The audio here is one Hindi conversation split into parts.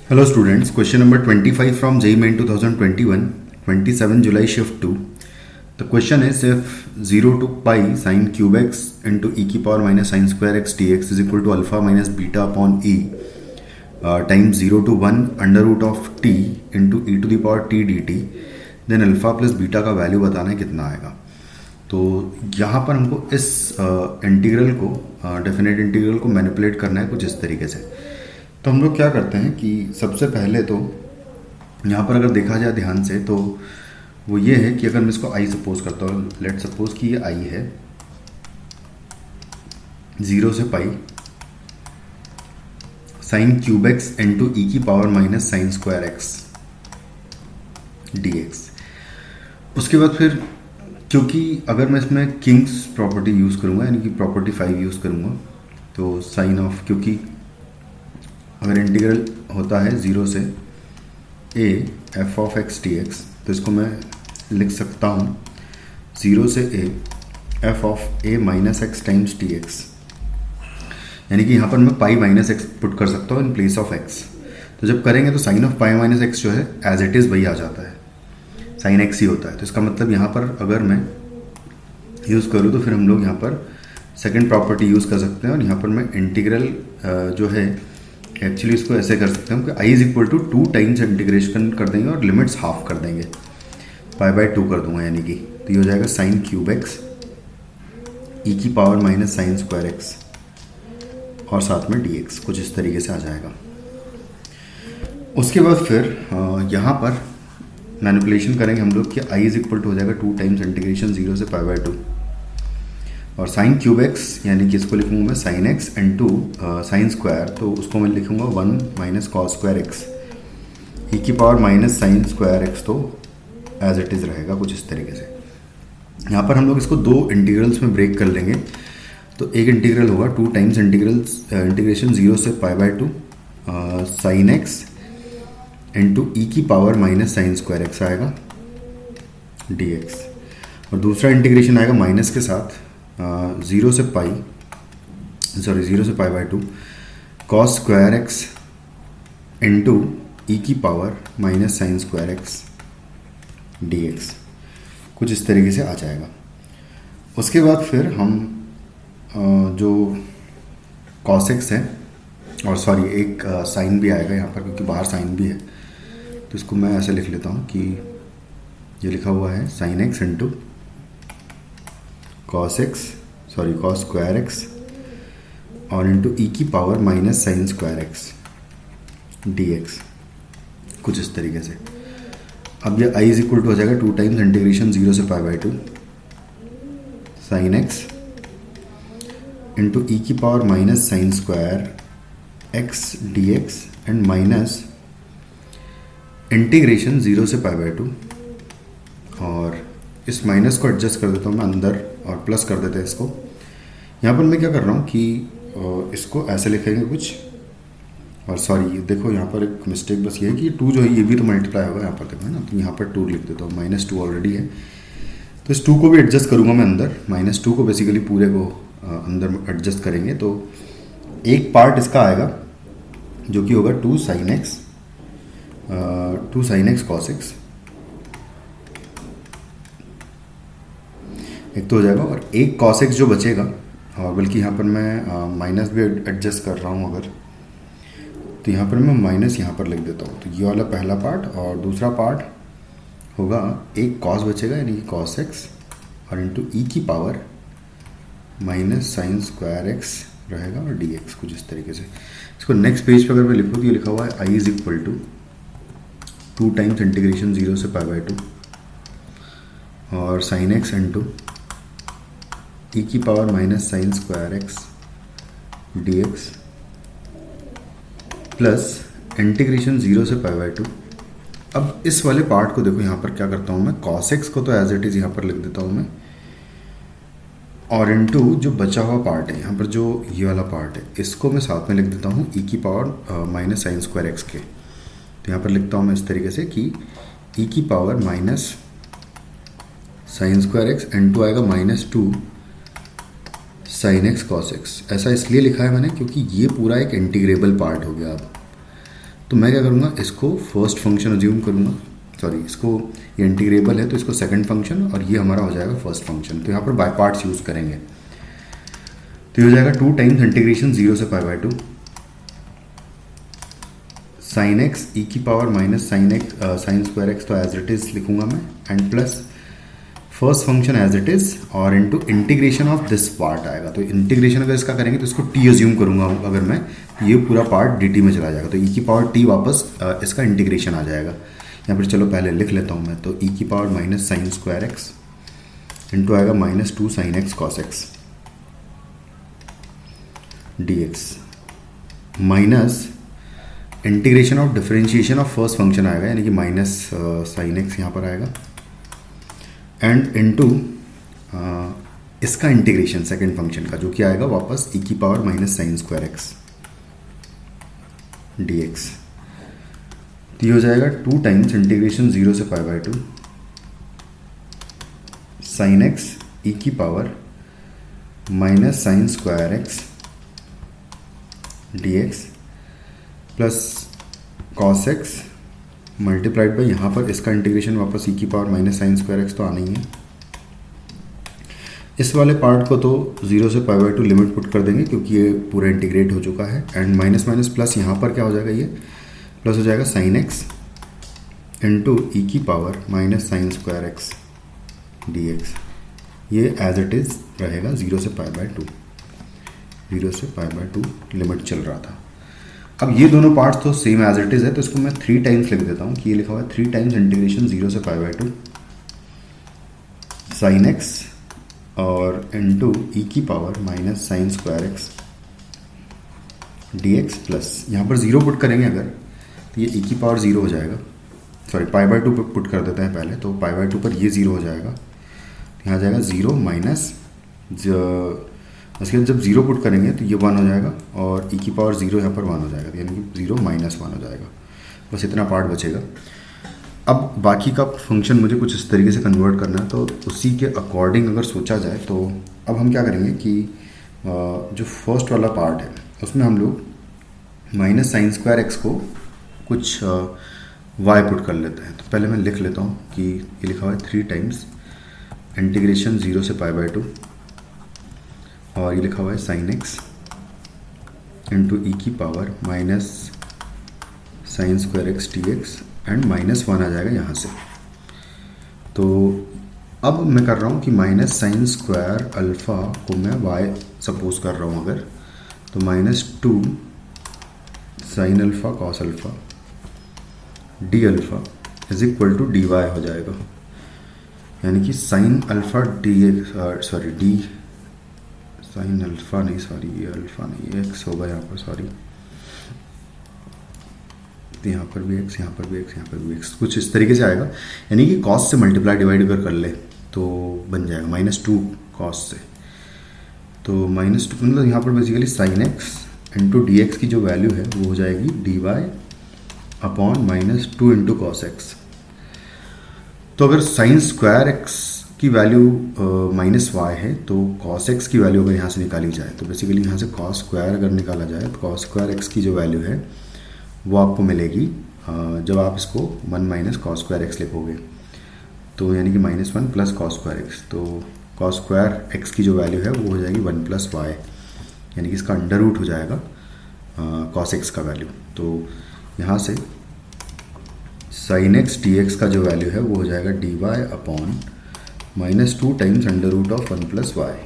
Hello students, question number 25 from JEE Main 2021, 27 July shift 2. The question is if 0 to pi sine cube x into e की power minus sin square x dx is equal to alpha minus beta upon e times 0 to 1 under root of t into e to the power t dt, then alpha plus beta का वैल्यू बताना है कितना आएगा. तो यहाँ पर हमको इस इंटीग्रल को डेफिनेट इंटीग्रल को मैनिपुलेट करना है कुछ इस तरीके से. तो हम लोग क्या करते हैं कि सबसे पहले तो यहाँ पर अगर देखा जाए ध्यान से तो वो ये है कि अगर मैं इसको आई सपोज करता हूँ, लेट सपोज कि ये आई है 0 से pi sine cube X into ई की power minus sine square x D X. उसके बाद फिर क्योंकि अगर मैं इसमें किंग्स प्रॉपर्टी यूज़ करूँगा यानी कि प्रॉपर्टी 5 यूज़ करूँगा तो साइन ऑफ, क्योंकि अगर इंटीग्रल होता है 0 से a f of x dx तो इसको मैं लिख सकता हूँ 0 से a f of a minus x times dx, यानी कि यहाँ पर मैं पाई माइनस एक्स पुट कर सकता हूँ इन प्लेस ऑफ x. तो जब करेंगे तो sine of pi minus x जो है एज इट इज़ वही आ जाता है, साइन एक्स ही होता है. तो इसका मतलब यहाँ पर अगर मैं यूज़ करूँ तो फिर हम लोग यहाँ पर सेकेंड प्रॉपर्टी यूज़ कर सकते हैं और यहाँ पर मैं इंटीग्रल जो है एक्चुअली इसको ऐसे कर सकते हैं कि I is equal to 2 times integration कर देंगे और लिमिट्स हाफ कर देंगे, पाई बाय 2 कर दूंगा, यानी कि तो ये हो जाएगा साइन क्यूब एक्स ई की power minus sine square x और साथ में डी एक्स, कुछ इस तरीके से आ जाएगा. उसके बाद फिर यहाँ पर मैनिपुलेशन करेंगे हम लोग कि आई इज इक्वल टू हो जाएगा 2 टाइम्स इंटीग्रेशन 0 से पाई बाय 2 और साइन क्यूब एक्स यानी कि इसको लिखूंगा मैं sign x into sine square, तो उसको मैं लिखूंगा 1 minus cos square x E की power minus sine square X, तो एज इट इज़ रहेगा कुछ इस तरीके से. यहाँ पर हम लोग इसको 2 इंटीग्रल्स में ब्रेक कर लेंगे. तो एक इंटीग्रल होगा 2 टाइम्स इंटीग्रेशन 0 से pi by 2 sine x into ई की power minus sine square x आएगा डी एक्स, और दूसरा इंटीग्रेशन आएगा माइनस के साथ 0 से pi by 2 cos square x into ई की power minus sine square x D x, कुछ इस तरीके से आ जाएगा. उसके बाद फिर हम जो कॉस एक्स है और सॉरी एक साइन भी आएगा यहाँ पर क्योंकि बाहर साइन भी है, तो इसको मैं ऐसे लिख लेता हूँ कि ये लिखा हुआ है sign x into cos square x और इंटू ई की power minus sine square x D x, कुछ इस तरीके से. अब ये आई इज इक्वल टू हो जाएगा 2 टाइम्स इंटीग्रेशन 0 से pi by 2 sine x into ई की power minus sine square x D x and minus integration 0 से पाई बाय 2, और इस माइनस को एडजस्ट कर देता हूँ मैं अंदर और प्लस कर देते हैं इसको. यहाँ पर मैं क्या कर रहा हूँ कि इसको ऐसे लिखेंगे कुछ, और सॉरी देखो यहाँ पर एक मिस्टेक बस ये है कि 2 जो है ये भी तो मल्टीप्लाई होगा यहाँ पर देखो है ना, तो यहाँ पर 2 लिख देता हूँ, -2 ऑलरेडी है तो इस 2 को भी एडजस्ट करूँगा मैं अंदर. -2 को बेसिकली पूरे को अंदर एडजस्ट करेंगे तो एक पार्ट इसका आएगा जो कि होगा 2 साइन एक्स कॉस एक्स, एक तो हो जाएगा, और एक कॉस एक्स जो बचेगा, और बल्कि यहाँ पर मैं माइनस भी एडजस्ट कर रहा हूँ अगर, तो यहाँ पर मैं माइनस यहाँ पर लिख देता हूँ. तो ये वाला पहला पार्ट और दूसरा पार्ट होगा एक कॉस बचेगा यानी कि कॉस एक्स और इंटू ई की power minus sine square x रहेगा और डी एक्स, कुछ इस तरीके से. इसको नेक्स्ट पेज पर अगर मैं लिखूँ तो ये लिखा हुआ है I is equal to 2 times integration 0 से पाई बाय 2 और साइन एक्स इंटू ई की power minus sine square x D x plus integration 0 से पाई बाय 2. अब इस वाले पार्ट को देखो यहाँ पर क्या करता हूँ मैं, कॉस एक्स को तो एज इट इज़ यहाँ पर लिख देता हूँ मैं, और इंटू जो बचा हुआ पार्ट है यहाँ पर जो ये वाला पार्ट है इसको मैं साथ में लिख देता हूँ ई की power minus sine square x के. तो यहाँ पर लिखता हूँ मैं इस तरीके से कि ई की power minus sine square x into आएगा -2 साइन एक्स कॉस एक्स. ऐसा इसलिए लिखा है मैंने क्योंकि ये पूरा एक इंटीग्रेबल पार्ट हो गया. अब तो मैं क्या करूँगा, इसको फर्स्ट फंक्शन अज्यूम करूँगा, सॉरी इसको, ये इंटीग्रेबल है तो इसको सेकंड फंक्शन और ये हमारा हो जाएगा फर्स्ट फंक्शन। तो यहाँ पर बाय पार्ट्स यूज़ करेंगे, तो ये हो जाएगा 2 टाइम्स इंटीग्रेशन 0 से pi by 2 sine X E की power minus sine square X, तो एज इट इज़ लिखूंगा मैं, and plus first function as it is और into integration of this part आएगा। तो इंटीग्रेशन अगर इसका करेंगे तो इसको टी अज्यूम करूंगा अगर मैं, तो ये पूरा पार्ट डी टी में चला जाएगा, तो ई की पावर टी वापस इसका इंटीग्रेशन आ जाएगा। यहाँ पर चलो पहले लिख लेता हूँ मैं, तो ई की power minus sine square x into आएगा -2 sine x cos x D x minus integration of differentiation of first function आएगा, यानी कि माइनस साइन एक्स यहाँ पर आएगा, एंड इनटू इसका इंटीग्रेशन सेकंड फंक्शन का जो कि आएगा वापस ई की power minus sine square x D x. तो ये हो जाएगा 2 टाइम्स इंटीग्रेशन 0 से pi by 2 sine X E की power minus sine square x D x plus cos x multiplied by यहाँ पर इसका इंटीग्रेशन वापस ई की power minus sine square X तो आना ही है। इस वाले पार्ट को तो 0 से पाई बाय 2 लिमिट पुट कर देंगे क्योंकि ये पूरा इंटीग्रेट हो चुका है, एंड माइनस माइनस प्लस यहाँ पर क्या हो जाएगा, ये प्लस हो जाएगा साइन एक्स इंटू ई की power minus sine square x D x. ये एज इट इज़ रहेगा 0 से पाई बाय 2, 0 से पाई बाय 2 लिमिट चल रहा था। अब ये दोनों पार्ट्स तो सेम एज इट इज़ है, तो इसको मैं 3 टाइम्स लिख देता हूँ कि ये लिखा हुआ है 3 टाइम्स इंटीग्रेशन 0 से पाई बाय 2 साइन एक्स और इंटू ई की power minus sine square x D x plus यहाँ पर 0 पुट करेंगे अगर, तो ये ई की पावर 0 हो जाएगा, सॉरी पाई बाय 2 पुट कर देते हैं पहले, तो पाई बाय 2 पर ये 0 हो जाएगा, यहाँ जाएगा 0 माइनस, उसके बाद जब 0 पुट करेंगे तो ये 1 हो जाएगा और ई की पावर 0 यहाँ पर 1 हो जाएगा, यानी कि 0 माइनस 1 हो जाएगा। बस इतना पार्ट बचेगा। अब बाकी का फंक्शन मुझे कुछ इस तरीके से कन्वर्ट करना है, तो उसी के अकॉर्डिंग अगर सोचा जाए तो अब हम क्या करेंगे कि जो फर्स्ट वाला पार्ट है उसमें हम लोग माइनस साइन स्क्वायर एक्स को कुछ वाई पुट कर लेते हैं। तो पहले मैं लिख लेता हूँ कि ये लिखा हुआ है 3 टाइम्स इंटीग्रेशन 0 से पाई बाय 2 और ये लिखा हुआ है साइन एक्स इंटू ई की power minus sine square x D x and -1 आ जाएगा यहाँ से। तो अब मैं कर रहा हूँ कि माइनस साइन स्क्वायर अल्फ़ा को मैं वाई सपोज कर रहा हूँ अगर, तो -2 sine alpha cos alpha d alpha is equal to d y हो जाएगा, यानी कि sine alpha d x, sorry d sine alpha नहीं, सॉरी ये अल्फ़ा नहीं, एक्स होगा यहाँ पर, सॉरी तो यहाँ पर भी एक्स, यहाँ पर भी एक्स, यहाँ पर भी एक्स, कुछ इस तरीके से आएगा, यानी कि कॉस से मल्टीप्लाई डिवाइड अगर कर ले तो बन जाएगा -2 कॉस से, तो -2 मतलब यहाँ पर basically sine x into d x की जो वैल्यू है वो हो जाएगी d y upon -2 into cos x. तो अगर साइन स्क्वायर एक्स की वैल्यू -y है तो cos x की वैल्यू अगर यहाँ से निकाली जाए तो बेसिकली यहाँ से cos स्क्वायर अगर निकाला जाए तो cos स्क्वायर x की जो वैल्यू है वो आपको मिलेगी जब आप इसको 1 माइनस कॉस स्क्वायर एक्स लिखोगे, तो यानी कि -1 प्लस कॉस स्क्वायर एक्स, तो cos स्क्वायर एक्स की जो वैल्यू है वो हो जाएगी 1 प्लस वाई, यानी कि इसका अंडर रूट हो जाएगा cos x का वैल्यू। तो यहाँ से साइन एक्स डी एक्स का जो वैल्यू है वो हो जाएगा d y upon -2 times under root of 1 plus y.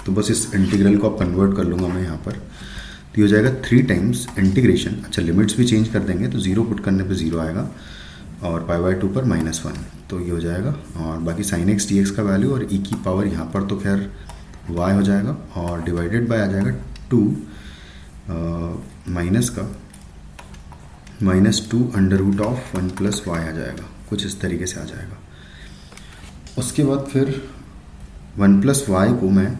तो बस इस इंटीग्रल को आप कन्वर्ट कर लूँगा मैं यहाँ पर, तो ये हो जाएगा 3 टाइम्स इंटीग्रेशन, अच्छा लिमिट्स भी चेंज कर देंगे तो 0 पुट करने पे 0 आएगा और पाई बाय 2 पर -1, तो ये हो जाएगा, और बाकी साइन एक्स डी एक्स का वैल्यू और ई की पावर यहाँ पर तो खैर वाई हो जाएगा और डिवाइडेड बाय आ जाएगा 2 माइनस का -2 under root of 1 plus Y आ जाएगा, कुछ इस तरीके से आ जाएगा। उसके बाद फिर 1 प्लस वाई को मैं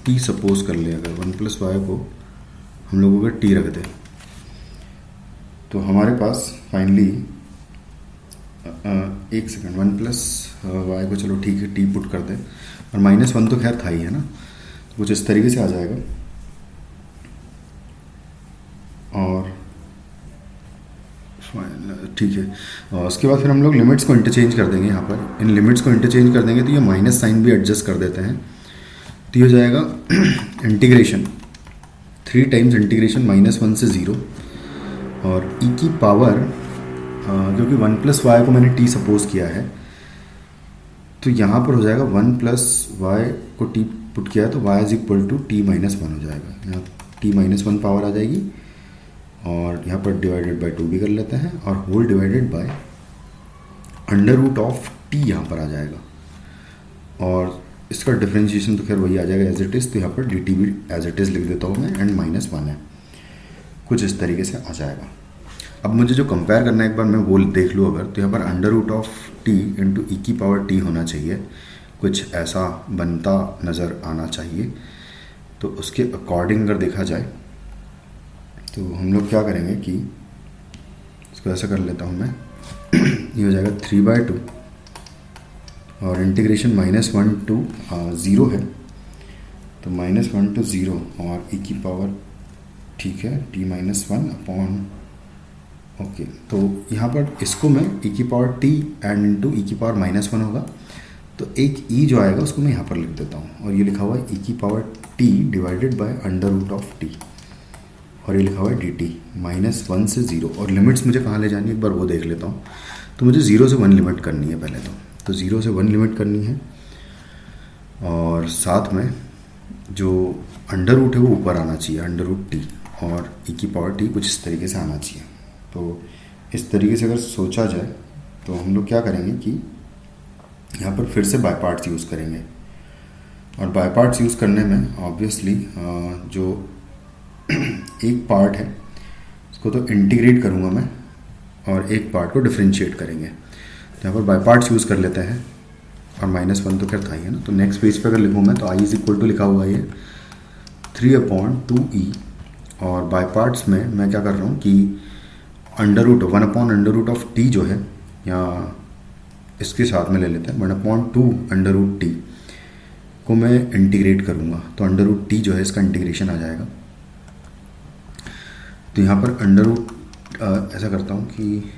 टी सपोज कर ले, अगर 1 प्लस वाई को हम लोग अगर टी रख दें तो हमारे पास फाइनली एक सेकंड 1 प्लस वाई को चलो ठीक है टी पुट कर दें, और -1 तो खैर था ही है ना, तो कुछ इस तरीके से आ जाएगा। और ठीक है। और उसके बाद फिर हम लोग लिमिट्स को इंटरचेंज कर देंगे। यहाँ पर इन लिमिट्स को इंटरचेंज कर देंगे तो ये माइनस साइन भी एडजस्ट कर देते हैं, तो ये हो जाएगा इंटीग्रेशन 3 टाइम्स इंटीग्रेशन -1 से 0 और ई की पावर, क्योंकि 1 प्लस वाई को मैंने टी सपोज किया है तो यहाँ पर हो जाएगा 1 प्लस वाई को टी पुट किया है तो y is equal to T minus one हो जाएगा। यहाँ टी माइनस वन पावर आ जाएगी और यहाँ पर डिवाइडेड बाय 2 भी कर लेते हैं और whole divided by under root of T यहाँ पर आ जाएगा और इसका डिफरेंशिएशन तो खैर वही आ जाएगा एज इट इज़, तो यहाँ पर डी टी भी एज इट इज़ लिख देता हूँ मैं एंड -1 है, कुछ इस तरीके से आ जाएगा। अब मुझे जो कंपेयर करना है एक बार मैं वो देख लूँ अगर, तो यहाँ पर under root of T into ई की पावर टी होना चाहिए, कुछ ऐसा बनता नज़र आना चाहिए। तो उसके अकॉर्डिंग अगर देखा जाए तो हम लोग क्या करेंगे कि इसको ऐसा कर लेता हूँ मैं ये हो जाएगा 3/2 और इंटीग्रेशन -1 to 0 है तो -1 to 0 और ई की पावर ठीक है t-1 अपॉन ओके। तो यहाँ पर इसको मैं ई की पावर टी एंड इंटू ई की पावर -1 होगा तो एक ई जो आएगा उसको मैं यहाँ पर लिख देता हूँ और ये लिखा हुआ है ई की power T divided by under root of T और ये लिखा हुआ है डी टी -1 से 0 और लिमिट्स मुझे कहाँ ले जानी है एक बार वो देख लेता हूँ। तो मुझे 0 से 1 लिमिट करनी है पहले तो 0 से 1 लिमिट करनी है और साथ में जो अंडर रूट है वो ऊपर आना चाहिए अंडर रूट टी और ई की पावर टी कुछ इस तरीके से आना चाहिए। तो इस तरीके से अगर सोचा जाए तो हम लोग क्या करेंगे कि यहाँ पर फिर से बाय पार्ट्स यूज़ करेंगे और बाय पार्ट्स यूज़ करने में ऑब्वियसली जो एक पार्ट है उसको तो इंटीग्रेट करूँगा मैं और एक पार्ट को डिफरेंशिएट करेंगे। तो यहाँ पर बाय पार्ट्स यूज़ कर लेते हैं और -1 तो खैर था ही है ना। तो नेक्स्ट पेज पे अगर लिखूँ मैं तो i इज इक्वल टू लिखा हुआ है 3/2e और बाय पार्ट्स में मैं क्या कर रहा हूँ कि अंडर रूट 1/अंडर रूट ऑफ टी जो है या इसके साथ में ले लेते हैं 1/2 अंडर रूट टी को मैं इंटीग्रेट करूँगा तो अंडर रूट टी जो है इसका इंटीग्रेशन आ जाएगा। तो यहाँ पर अंडर रूट ऐसा करता हूँ कि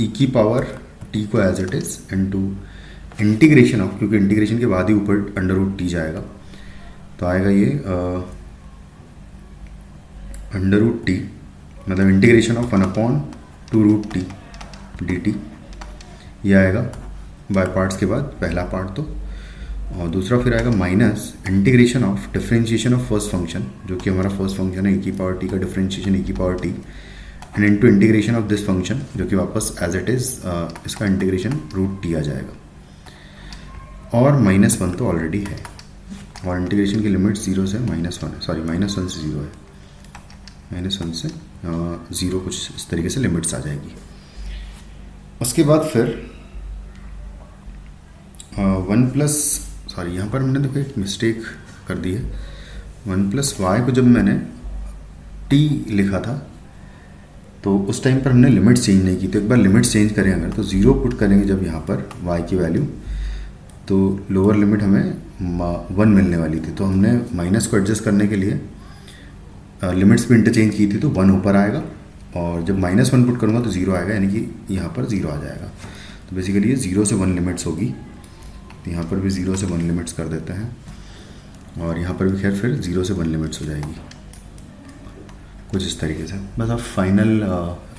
ई की पावर टी को as it is into integration of, क्योंकि इंटीग्रेशन के बाद ही ऊपर अंडर रूट टी जाएगा तो आएगा ये अंडर रूट टी मतलब integration of 1/2 root T D T ये आएगा बाय पार्ट्स के बाद पहला पार्ट तो, और दूसरा फिर आएगा minus integration of differentiation of first function जो कि हमारा फर्स्ट फंक्शन है ई की पावर टी का डिफरेंशिएशन ई की power T and into integration of this function जो कि वापस एज इट इज़ इसका इंटीग्रेशन रूट टी आ जाएगा और -1 तो ऑलरेडी है और इंटीग्रेशन की लिमिट 0 से -1 है, सॉरी -1 से 0 है, -1 से 0 कुछ इस तरीके से लिमिट्स आ जाएगी। उसके बाद फिर 1 प्लस सॉरी यहाँ पर मैंने देखो एक मिस्टेक कर दी है 1 प्लस वाई को जब मैंने टी लिखा था तो उस टाइम पर हमने लिमिट्स चेंज नहीं की। तो एक बार लिमिट्स चेंज करें अगर तो 0 पुट करेंगे जब यहाँ पर y की वैल्यू तो लोअर लिमिट हमें 1 मिलने वाली थी। तो हमने माइनस को एडजस्ट करने के लिए लिमिट्स भी इंटरचेंज की थी तो 1 ऊपर आएगा और जब -1 पुट करूँगा तो 0 आएगा यानी कि यहाँ पर 0 आ जाएगा। तो बेसिकली ये 0 से 1 लिमिट्स होगी तो यहाँ पर भी 0 से 1 लिमिट्स कर देते हैं और यहाँ पर भी खैर फिर 0 से 1 लिमिट्स हो जाएगी कुछ इस तरीके से। बस अब फाइनल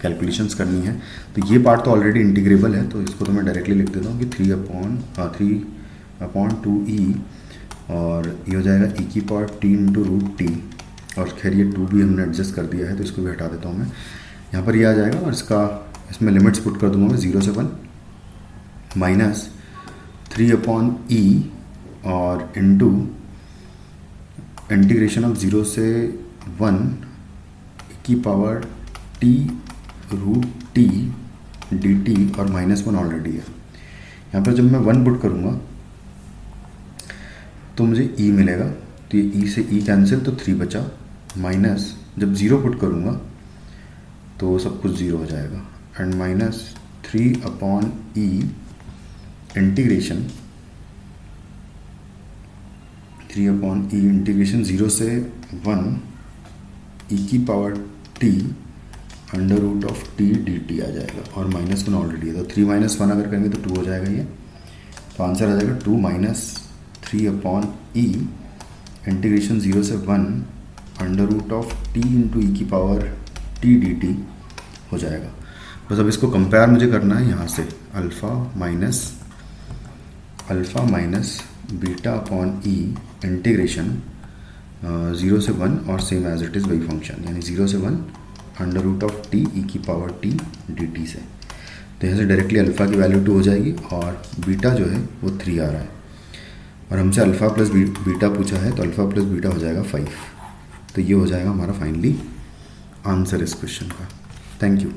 कैलकुलेशंस करनी है। तो ये पार्ट तो ऑलरेडी इंटीग्रेबल है तो इसको तो मैं डायरेक्टली लिख देता हूँ कि 3/2e और ये हो जाएगा ई की power T into root T और खैर ये 2 भी हमने एडजस्ट कर दिया है तो इसको भी हटा देता हूँ मैं। यहाँ पर ये आ जाएगा और इसमें लिमिट्स पुट कर दूँगा मैं 0 से 1 माइनस 3/e और इंटू इंटीग्रेशन ऑफ 0 से 1 की power T root T D T और -1 ऑलरेडी है। यहाँ पर जब मैं 1 पुट करूँगा तो मुझे e मिलेगा तो ये e से e कैंसिल तो 3 बचा माइनस जब 0 पुट करूँगा तो सब कुछ 0 हो जाएगा and -3/e integration 3/e integration 0 से 1 ई की power T under root of T D T आ जाएगा, और माइनस वन ऑलरेडी है, तो 3 माइनस वन अगर करेंगे तो 2 हो जाएगा ये। तो आंसर आ जाएगा 2 माइनस 3 अपॉन ई इंटीग्रेशन 0 से 1 under root of T into ई की पावर टी डी टी हो जाएगा। बस अब इसको कंपेयर मुझे करना है यहाँ से, alpha minus beta upon e integration 0 से 1 और सेम एज इट इज़ वही फंक्शन, यानी 0 से 1 under root of T e की पावर टी डी टी से। तो यहाँ से डायरेक्टली अल्फ़ा की वैल्यू 2 हो जाएगी और बीटा जो है वो 3 आ रहा है, और हमसे अल्फ़ा प्लस बीटा पूछा है, तो अल्फ़ा प्लस बीटा हो जाएगा 5। तो ये हो जाएगा हमारा फाइनली आंसर इस क्वेश्चन का। Thank you.